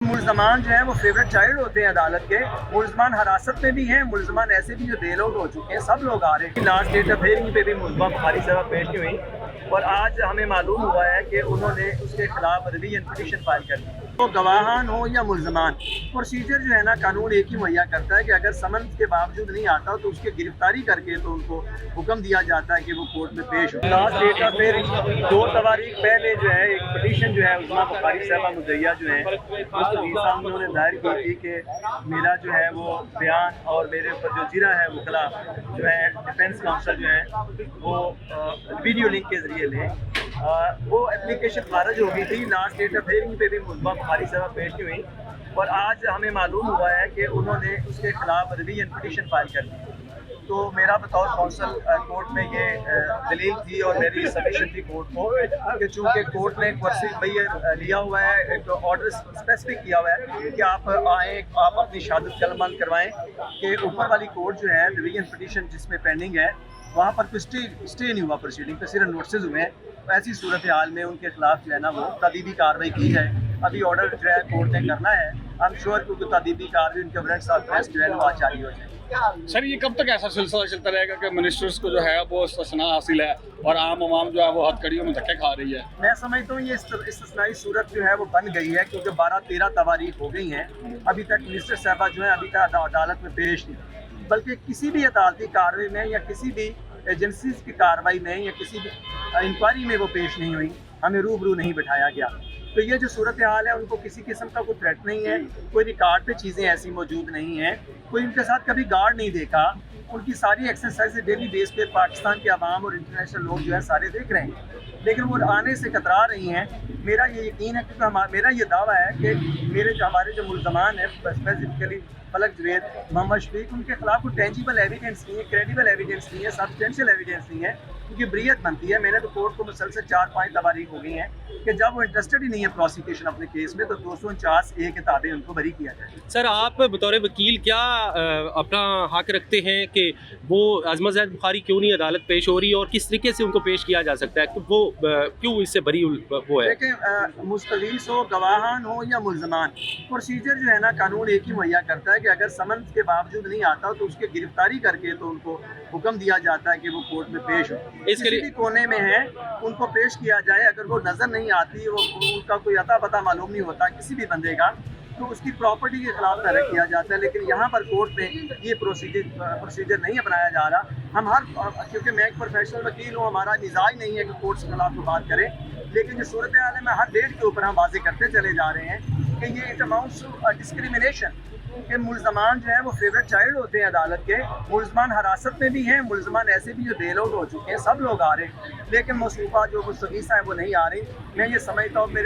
मुलजमान जो है वो फेवरेट चाइल्ड होते हैं अदालत के। मुलजमान हिरासत में भी हैं, मुलजमान ऐसे भी जो बेल आउट हो चुके हैं, सब लोग आ रहे हैं। लास्ट डेट ऑफ हियरिंग पे भी मुलजमा बुखारी साहब पेश नहीं हुई और आज हमें मालूम हुआ है कि उन्होंने उसके खिलाफ रिवीजन पिटीशन फाइल कर दी। तो गवाहान हो या मुलजमान, प्रोसीजर जो है ना कानून एक ही मुहैया करता है कि अगर समन के बावजूद नहीं आता तो उसकी गिरफ्तारी करके तो उनको हुक्म दिया जाता है कि वो कोर्ट में पेश हो। लास्ट डेट ऑफ हियरिंग 2 तारीख पहले जो है एक पिटीशन जो है उस्मा बुखारी साहबा मुदैया जो है मुस्तफी साहब उन्होंने दायर की थी कि मेरा जो है वो बयान और मेरे ऊपर जो जिरा है वकला जो है डिफेंस काउंसिल जो है वो वीडियो लिंक के जरिए लें। वो एप्लीकेशन खारिज हो गई थी। लास्ट डेट ऑफ हियरिंग पे भी मुस्तफा बुखारी साहब पेश नहीं हुई और आज हमें मालूम हुआ है कि उन्होंने उसके खिलाफ रिवीजन पिटीशन फाइल कर दी। तो मेरा बतौर कौंसल कोर्ट में ये दलील थी और मेरी सबमिशन थी कोर्ट को कि चूँकि कोर्ट ने भैया लिया हुआ है, एक ऑर्डर स्पेसिफिक किया हुआ है कि आप आएँ, आप अपनी शहादत कलमबंद करवाएं कि ऊपर वाली कोर्ट जो है रिवीजन पिटीशन जिसमें पेंडिंग है वहाँ पर कुछ स्टे नहीं हुआ प्रोसीडिंग पे, सिर्फ नोटिस हुए हैं। तो ऐसी सूरत हाल में उनके खिलाफ जो है ना वो तदीबी कार्रवाई की जाए। अभी ऑर्डर जो है कोर्ट ने करना है। आई एम श्योर क्योंकि तदीबी कार्रवाई उनके वारंट ऑफ अरेस्ट जो है वो आज जारी हो जाए। सर ये कब तक ऐसा सिलसिला चलता रहेगा कि मिनिस्टर्स को जो है वो इस्तिस्ना हासिल है और आम आवाम जो है वो हथकड़ियों में धक्के खा रही है? मैं समझता हूँ ये इस्तिस्नाई सूरत जो है वो बन गई है क्योंकि 12-13 तारीख हो गई हैं, अभी तक मिनिस्टर साहबा जो है अभी तक अदालत में पेश नहीं, बल्कि किसी भी अदालती कार्रवाई में या किसी भी एजेंसीज की कार्रवाई में या किसी भी इंक्वायरी में वो पेश नहीं हुई, हमें रूबरू नहीं बिठाया गया। तो ये जो सूरत हाल है उनको किसी किस्म का कोई थ्रेट नहीं है, कोई रिकॉर्ड पे चीज़ें ऐसी मौजूद नहीं हैं, कोई उनके साथ कभी गार्ड नहीं देखा। उनकी सारी एक्सरसाइज डेली बेस पे पाकिस्तान के अवाम और इंटरनेशनल लोग जो है सारे देख रहे हैं, लेकिन वो आने से कतरा रही हैं। मेरा ये यकीन है क्योंकि मेरा ये दावा है कि हमारे जो मुलजमान हैं स्पेसिफिकली फलक जवेद, मोहम्मद शफीक, उनके खिलाफ कोई टेंजिबल एविडेंस नहीं है, क्रेडिबल एविडेंस नहीं है, सब्सटेंशियल एविडेंस नहीं है, क्योंकि ब्रियत बनती है। मैंने तो कोर्ट को मुसलसल 4-5 तारीख हो गई हैं कि जब वो इंटरेस्टेड ही नहीं है प्रोसिक्यूशन अपने केस में तो 249A के ताबे उनको बरी किया जाए। सर आप बतौर वकील क्या अपना हक रखते हैं कि वो अज़मत ज़ैद बुखारी क्यों नहीं अदालत पेश हो रही और किस तरीके से उनको पेश किया जा सकता है, तो वो क्यों इससे बरी वो है? देखें, मुस्तवीस हो, गवाहान हो या मुलजमान, प्रोसीजर जो है ना कानून एक ही मुहैया करता है कि अगर समन के बावजूद नहीं आता तो उसकी गिरफ्तारी करके तो उनको हुक्म दिया जाता है कि वो कोर्ट में पेश हो। किसी भी कोने में है उनको पेश किया जाए। अगर वो नज़र नहीं आती, वो उनका कोई अता पता मालूम नहीं होता किसी भी बंदे का, तो उसकी प्रॉपर्टी के खिलाफ तहरीक किया जाता है। लेकिन यहाँ पर कोर्ट में ये प्रोसीजर नहीं अपनाया जा रहा। हम क्योंकि मैं एक प्रोफेशनल वकील हूँ, हमारा मिजाज नहीं है कि कोर्ट के खिलाफ तो बात करें, लेकिन जो सूरत हाल है मैं हर डेट के ऊपर हम वाजे करते चले जा रहे हैं कि ये इट अमाउंट्स टू डिस्क्रिमिनेशन कि मुलजमान जो है वो फेवरेट चाइल्ड होते हैं अदालत के। मुलजमान हिरासत में भी हैं, मुलजमान ऐसे भी जो बेल आउट हो चुके हैं, सब लोग आ रहे हैं, लेकिन मसूफा जो मुस्तगीसा है वो नहीं आ रही। मैं ये समझता हूँ मैं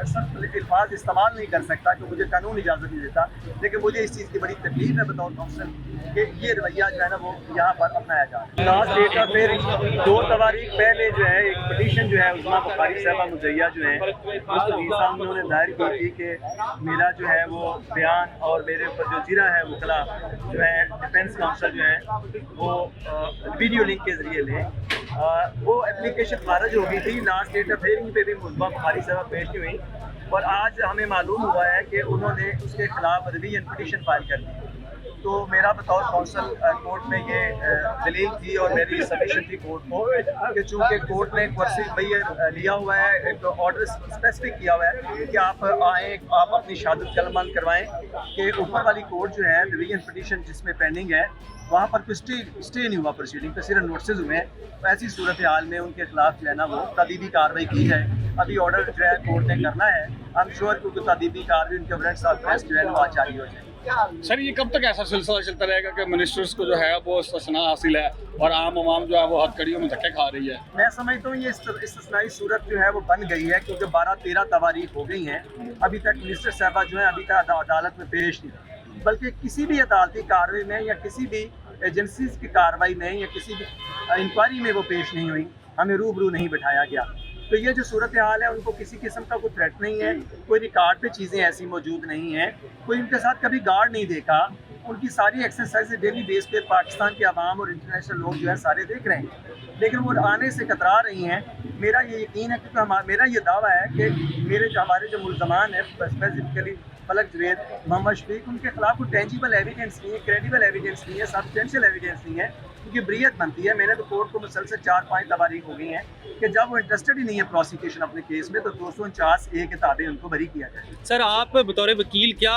सख्त अल्फाज इस्तेमाल नहीं कर सकता कि मुझे कानून इजाज़त नहीं देता, लेकिन मुझे इस चीज़ की बड़ी तकलीफ है बतौर काउंसिल कि ये रवैया जो है ना वो यहाँ पर अपनाया जा रहा है। लास्ट डेट ऑफ हियरिंग 2 तारीख पहले जो है एक पिटीशन जो है उस्मा बुखारी साहबा मुदैया जो है मुस्तफी साहब उन्होंने दायर की थी कि मेरा जो है वो बयान और मेरे ऊपर जो जिरा है वकला जो है डिफेंस काउंसिल जो है वो वीडियो लिंक के जरिए लें। वो एप्लीकेशन खारिज हो गई थी। लास्ट डेट ऑफ हियरिंग पे भी मुस्तफा बुखारी साहब पेश नहीं हुई और आज हमें मालूम हुआ है कि उन्होंने उसके खिलाफ रिवीजन पिटीशन फाइल कर दी। तो मेरा बतौर कौंसल कोर्ट में ये दलील थी और मेरी सबमिशन थी कोर्ट को कि चूँकि कोर्ट ने भैया लिया हुआ है, एक ऑर्डर स्पेसिफिक किया हुआ है कि आप आएँ, आप अपनी शहादत कलमबंद करवाएं कि ऊपर वाली कोर्ट जो है रिवीजन पिटीशन जिसमें पेंडिंग है वहाँ पर कुछ स्टे नहीं हुआ प्रोसीडिंग पे, सिर्फ नोटिस हुए हैं। तो ऐसी सूरत हाल में उनके खिलाफ जो है ना वो तदीबी कार्रवाई की जाए। अभी ऑर्डर जो है कोर्ट ने करना है। आई एम श्योर क्योंकि तदीबी कार्रवाई उनके वारंट ऑफ अरेस्ट जो है वो आज जारी हो जाए। सर ये कब तक ऐसा सिलसिला चलता रहेगा कि मिनिस्टर्स को जो है वो इस्तिस्ना हासिल है और आम आवाम जो है वो हथकड़ियों में धक्के खा रही है? मैं समझता हूँ ये इस्तिस्नाई सूरत जो है वो बन गई है क्योंकि 12-13 तारीख हो गई हैं, अभी तक मिनिस्टर साहबा जो है अभी तक अदालत में पेश नहीं, बल्कि किसी भी अदालती कार्रवाई में या किसी भी एजेंसीज की कार्रवाई में या किसी भी इंक्वायरी में वो पेश नहीं हुई, हमें रूबरू नहीं बिठाया गया। तो ये जो सूरत हाल है उनको किसी किस्म का कोई थ्रेट नहीं है, कोई रिकॉर्ड पे चीज़ें ऐसी मौजूद नहीं हैं, कोई उनके साथ कभी गार्ड नहीं देखा। उनकी सारी एक्सरसाइज डेली बेस पे पाकिस्तान के अवाम और इंटरनेशनल लोग जो है सारे देख रहे हैं, लेकिन वो आने से कतरा रही हैं। मेरा ये यकीन है क्योंकि मेरा ये दावा है कि हमारे जो मुलजमान हैं स्पेसिफिकली फलक जवेद, मोहम्मद शफीक, उनके खिलाफ कोई टेंजिबल एविडेंस नहीं है, क्रेडिबल एविडेंस नहीं है, सब्सटेंशियल एविडेंस नहीं है, उनकी ब्रियत बनती है। मैंने तो कोर्ट को मुसलसल 4-5 तवारीख हो गई हैं कि जब वो इंटरेस्टेड ही नहीं है प्रोसिक्यूशन अपने केस में, तो 249A के ताबे उनको बरी किया जाए। सर आप बतौर वकील क्या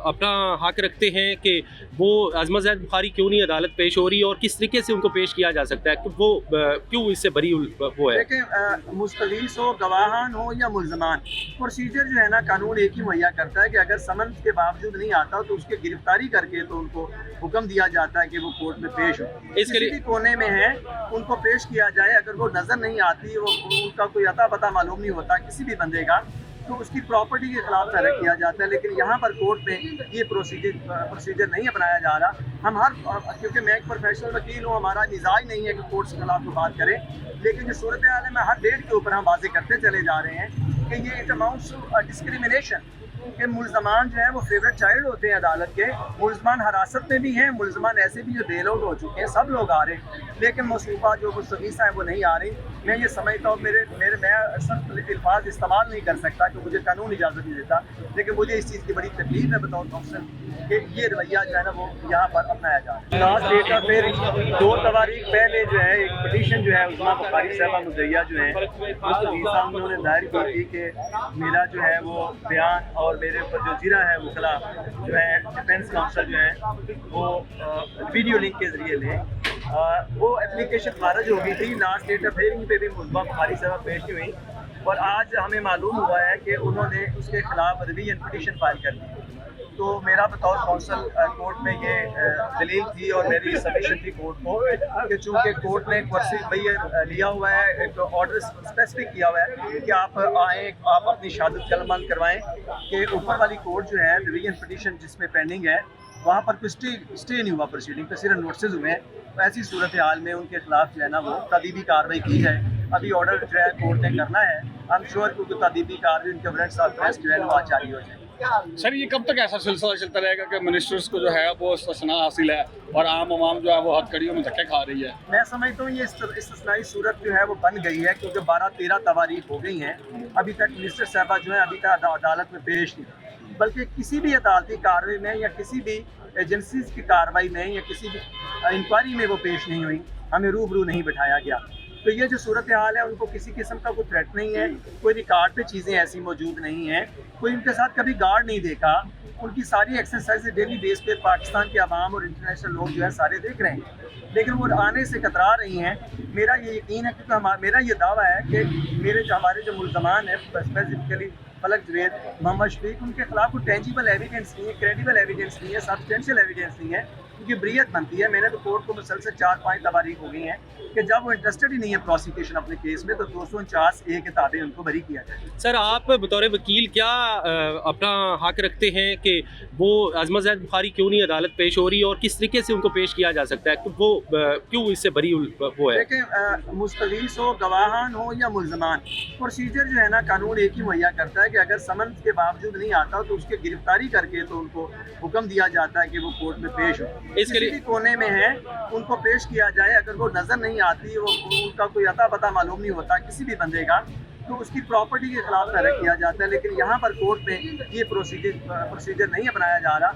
अपना हक रखते हैं कि वो अज़मत ज़ैद बुखारी क्यों नहीं अदालत पेश हो रही और किस तरीके से उनको पेश किया जा सकता है कि वो क्यों इससे बरी वो है? देखें, मुस्तगीस हो, गवाहान हो या मुल्ज़मान, प्रोसीजर जो है ना कानून एक ही मुहैया करता है कि अगर समन के बावजूद नहीं आता तो उसकी गिरफ्तारी करके तो उनको हुक्म दिया जाता है कि वो कोर्ट में पेश हो। इसके लिए किसी भी कोने में है उनको पेश किया जाए। अगर वो नज़र नहीं आती, वो उनका कोई अता पता मालूम नहीं होता किसी भी बंदे का, तो उसकी प्रॉपर्टी के खिलाफ तहरीक किया जाता है। लेकिन यहाँ पर कोर्ट में ये प्रोसीजर नहीं अपनाया जा रहा। हम क्योंकि मैं एक प्रोफेशनल वकील हूँ, हमारा मिजाज नहीं है कि कोर्ट के खिलाफ तो बात करें, लेकिन जो सूरत हाल है मैं हर डेट के ऊपर हम वाज़ेह करते चले जा रहे हैं कि ये इट अमाउंट्स टू डिस्क्रिमिनेशन कि मुल्ज़मान जो है वो फेवरेट चाइल्ड होते हैं अदालत के। मुल्ज़मान हिरासत में भी हैं, मुल्ज़मान ऐसे भी जो बेल आउट हो चुके हैं, सब लोग आ रहे हैं, लेकिन मसूबा जो मुस्तगीसा है वो नहीं आ रही। मैं ये समझता हूँ, मैं सख्त अल्फाज इस्तेमाल नहीं कर सकता कि मुझे कानून इजाज़त नहीं देता, लेकिन मुझे इस चीज़ की बड़ी तकलीफ है बतौर काउंसिल कि ये रवैया जो है ना वो यहाँ पर अपनाया जा रहा है। लास्ट डेट का फिर 2 तवारीख पहले जो है एक पटिशन जो है उस्मा बुखारी साहबा मुज़ैया जो है मुस्तगीसा उन्होंने दायर की थी कि मेरा जो है वो बयान और मेरे ऊपर जो जिरा है वकला जो है डिफेंस काउंसिल जो है वो वीडियो लिंक के ज़रिए लें। वो एप्लीकेशन खारिज हो गई थी। लास्ट डेट ऑफ हियरिंग पे भी उस्मा बुखारी साहबा पेश नहीं हुई और आज हमें मालूम हुआ है कि उन्होंने उसके खिलाफ रिवीजन पटिशन फाइल कर दी। तो मेरा बतौर काउंसिल कोर्ट में ये दलील थी और मेरी सबमिशन थी कोर्ट को कि चूँकि कोर्ट ने लिया हुआ है, एक ऑर्डर स्पेसिफिक किया हुआ है कि आप आएँ, आप अपनी शहादत कलमबंद करवाएं कि ऊपर वाली कोर्ट जो है रिवीजन पटिशन जिसमें पेंडिंग है वहाँ पर कुछ स्टे नहीं हुआ प्रोसीडिंग पे, सिर्फ नोटिस हुए हैं। तो ऐसी सूरत हाल में उनके खिलाफ जो है ना वो तदीबी कार्रवाई की जाए। अभी ऑर्डर जो है कोर्ट ने करना है, आई एम श्योर क्योंकि तदीबी कार्रवाई उनके वारंट्स ऑफ अरेस्ट जो है वो आज जारी हो जाए। सर ये कब तक ऐसा सिलसिला चलता रहेगा कि मिनिस्टर्स को जो है वो इस्तिस्ना हासिल है और आम आवाम जो है वो हथकड़ियों में धक्के खा रही है? मैं समझता हूँ ये इस्तिस्नाई सूरत जो है वो बन गई है क्योंकि 12-13 तवारीख हो गई हैं, अभी तक मिनिस्टर साहबा जो है अभी तक अदालत में पेश नहीं, बल्कि किसी भी अदालती कार्रवाई में या किसी भी एजेंसीज की कार्रवाई में या किसी भी इंक्वायरी में वो पेश नहीं हुई, हमें रूबरू नहीं बिठाया गया। तो ये जो सूरत हाल है उनको किसी किस्म का कोई थ्रेट नहीं है, कोई रिकॉर्ड पे चीज़ें ऐसी मौजूद नहीं हैं, कोई उनके साथ कभी गार्ड नहीं देखा, उनकी सारी एक्सरसाइज डेली बेस पे पाकिस्तान के अवाम और इंटरनेशनल लोग जो है सारे देख रहे हैं, लेकिन वो आने से कतरा रही हैं। मेरा ये यकीन है क्योंकि मेरा ये दावा है कि हमारे जो मुल्ज़मान हैं स्पेसिफिकली फलक जवेद, मोहम्मद शफीक, उनके खिलाफ कोई टेंजिबल एविडेंस नहीं है, क्रेडिबल एविडेंस नहीं है, सब्सटेंशियल एविडेंस नहीं है, उनकी ब्रियत बनती है। मैंने तो कोर्ट को मुसलसल 4-5 तवारीख हो गई हैं कि जब वो इंटरेस्टेड ही नहीं है प्रोसिक्यूशन अपने केस में, तो 249A के ताबे उनको बरी किया जाए। सर आप बतौर वकील क्या अपना हक रखते हैं कि वो अज़मत ज़ैद बुखारी क्यों नहीं अदालत पेश हो रही और किस तरीके से उनको पेश किया जा सकता है कि वो क्यों इससे बरी वो है? देखें, मुस्तगीस हो, गवाहान हो या मुल्ज़मान, प्रोसीजर जो है ना कानून एक ही मुहैया करता है कि अगर समन के बावजूद नहीं आता तो उसकी गिरफ्तारी करके तो उनको हुक्म दिया जाता है कि वो कोर्ट में पेश हो। इसके लिए किसी भी कोने में है उनको पेश किया जाए। अगर वो नज़र नहीं आती, वो उनका कोई अता पता मालूम नहीं होता किसी भी बंदे का, तो उसकी प्रॉपर्टी के खिलाफ तहरीक किया जाता है। लेकिन यहाँ पर कोर्ट में ये प्रोसीजर नहीं अपनाया जा रहा।